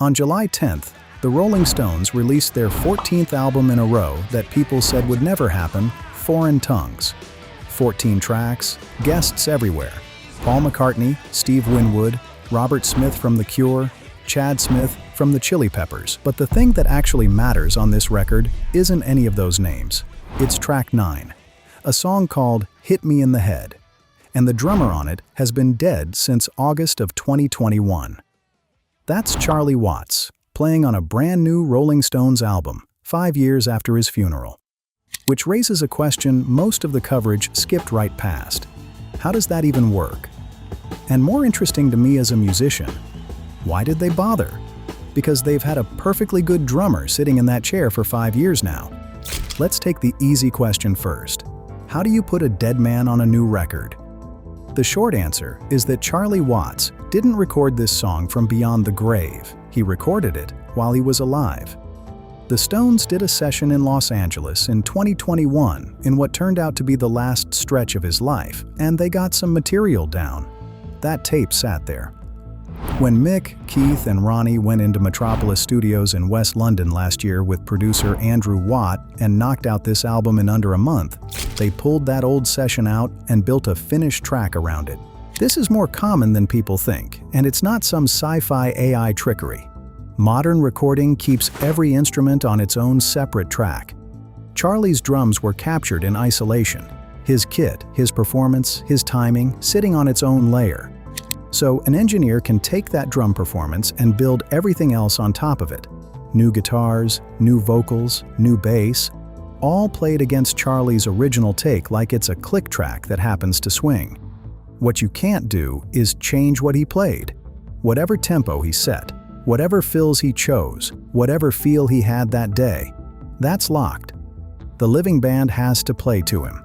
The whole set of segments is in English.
On July 10th, the Rolling Stones released their 14th album in a row that people said would never happen, Foreign Tongues. 14 tracks, guests everywhere. Paul McCartney, Steve Winwood, Robert Smith from The Cure, Chad Smith from the Chili Peppers. But the thing that actually matters on this record isn't any of those names. It's track 9, a song called Hit Me in the Head. And the drummer on it has been dead since August of 2021. That's Charlie Watts, playing on a brand new Rolling Stones album, 5 years after his funeral. Which raises a question most of the coverage skipped right past. How does that even work? And more interesting to me as a musician, why did they bother? Because they've had a perfectly good drummer sitting in that chair for 5 years now. Let's take the easy question first. How do you put a dead man on a new record? The short answer is that Charlie Watts didn't record this song from beyond the grave. He recorded it while he was alive. The Stones did a session in Los Angeles in 2021 in what turned out to be the last stretch of his life, and they got some material down. That tape sat there. When Mick, Keith, and Ronnie went into Metropolis Studios in West London last year with producer Andrew Watt and knocked out this album in under a month, they pulled that old session out and built a finished track around it. This is more common than people think, and it's not some sci-fi AI trickery. Modern recording keeps every instrument on its own separate track. Charlie's drums were captured in isolation. His kit, his performance, his timing, sitting on its own layer. So an engineer can take that drum performance and build everything else on top of it. New guitars, new vocals, new bass, all played against Charlie's original take like it's a click track that happens to swing. What you can't do is change what he played. Whatever tempo he set, whatever fills he chose, whatever feel he had that day, that's locked. The living band has to play to him,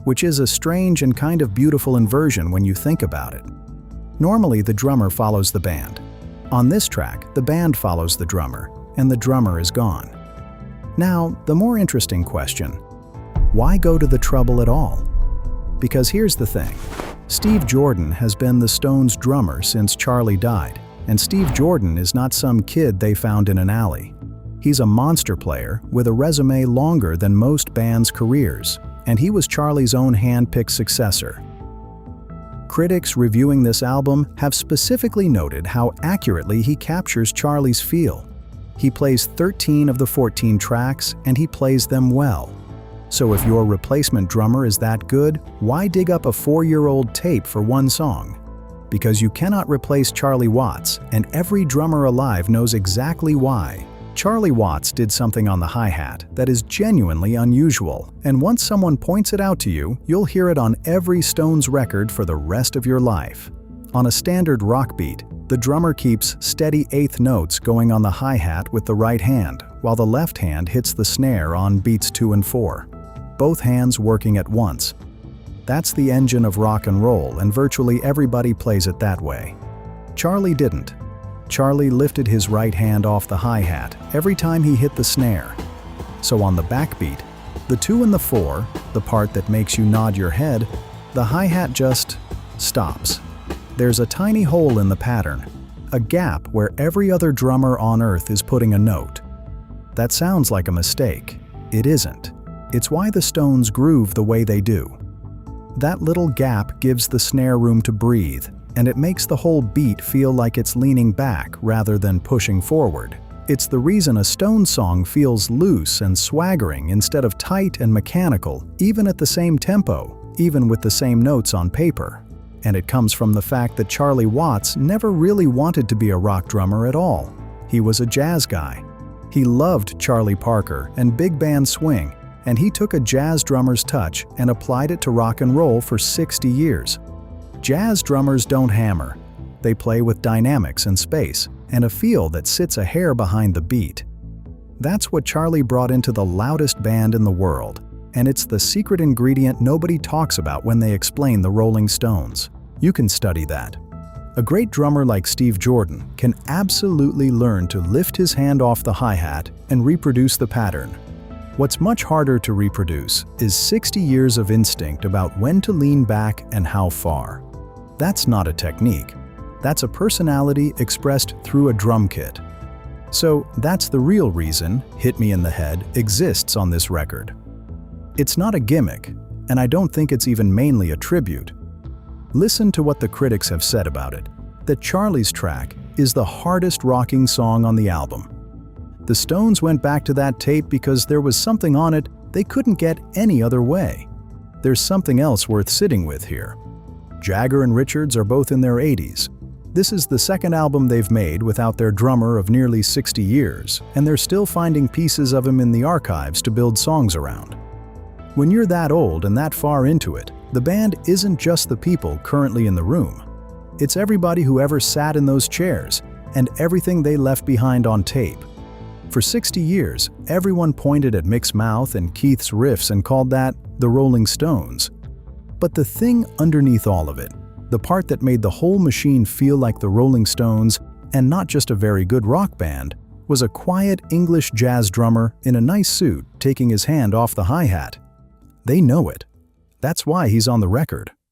which is a strange and kind of beautiful inversion when you think about it. Normally, the drummer follows the band. On this track, the band follows the drummer, and the drummer is gone. Now, the more interesting question, why go to the trouble at all? Because here's the thing. Steve Jordan has been the Stones' drummer since Charlie died, and Steve Jordan is not some kid they found in an alley. He's a monster player with a resume longer than most bands' careers, and he was Charlie's own hand-picked successor. Critics reviewing this album have specifically noted how accurately he captures Charlie's feel. He plays 13 of the 14 tracks, and he plays them well. So if your replacement drummer is that good, why dig up a 4-year-old tape for one song? Because you cannot replace Charlie Watts, and every drummer alive knows exactly why. Charlie Watts did something on the hi-hat that is genuinely unusual, and once someone points it out to you, you'll hear it on every Stones record for the rest of your life. On a standard rock beat, the drummer keeps steady eighth notes going on the hi-hat with the right hand, while the left hand hits the snare on beats 2 and 4. Both hands working at once. That's the engine of rock and roll, and virtually everybody plays it that way. Charlie didn't. Charlie lifted his right hand off the hi-hat every time he hit the snare. So on the backbeat, the 2 and the 4, the part that makes you nod your head, the hi-hat just stops. There's a tiny hole in the pattern, a gap where every other drummer on earth is putting a note. That sounds like a mistake. It isn't. It's why the Stones groove the way they do. That little gap gives the snare room to breathe, and it makes the whole beat feel like it's leaning back rather than pushing forward. It's the reason a Stones song feels loose and swaggering instead of tight and mechanical, even at the same tempo, even with the same notes on paper. And it comes from the fact that Charlie Watts never really wanted to be a rock drummer at all. He was a jazz guy. He loved Charlie Parker and big band swing, and he took a jazz drummer's touch and applied it to rock and roll for 60 years. Jazz drummers don't hammer. They play with dynamics and space, and a feel that sits a hair behind the beat. That's what Charlie brought into the loudest band in the world, and it's the secret ingredient nobody talks about when they explain the Rolling Stones. You can study that. A great drummer like Steve Jordan can absolutely learn to lift his hand off the hi-hat and reproduce the pattern. What's much harder to reproduce is 60 years of instinct about when to lean back and how far. That's not a technique. That's a personality expressed through a drum kit. So that's the real reason Hit Me in the Head exists on this record. It's not a gimmick, and I don't think it's even mainly a tribute. Listen to what the critics have said about it, that Charlie's track is the hardest rocking song on the album. The Stones went back to that tape because there was something on it they couldn't get any other way. There's something else worth sitting with here. Jagger and Richards are both in their 80s. This is the second album they've made without their drummer of nearly 60 years, and they're still finding pieces of him in the archives to build songs around. When you're that old and that far into it, the band isn't just the people currently in the room. It's everybody who ever sat in those chairs, and everything they left behind on tape. For 60 years, everyone pointed at Mick's mouth and Keith's riffs and called that the Rolling Stones. But the thing underneath all of it, the part that made the whole machine feel like the Rolling Stones and not just a very good rock band, was a quiet English jazz drummer in a nice suit taking his hand off the hi-hat. They know it. That's why he's on the record.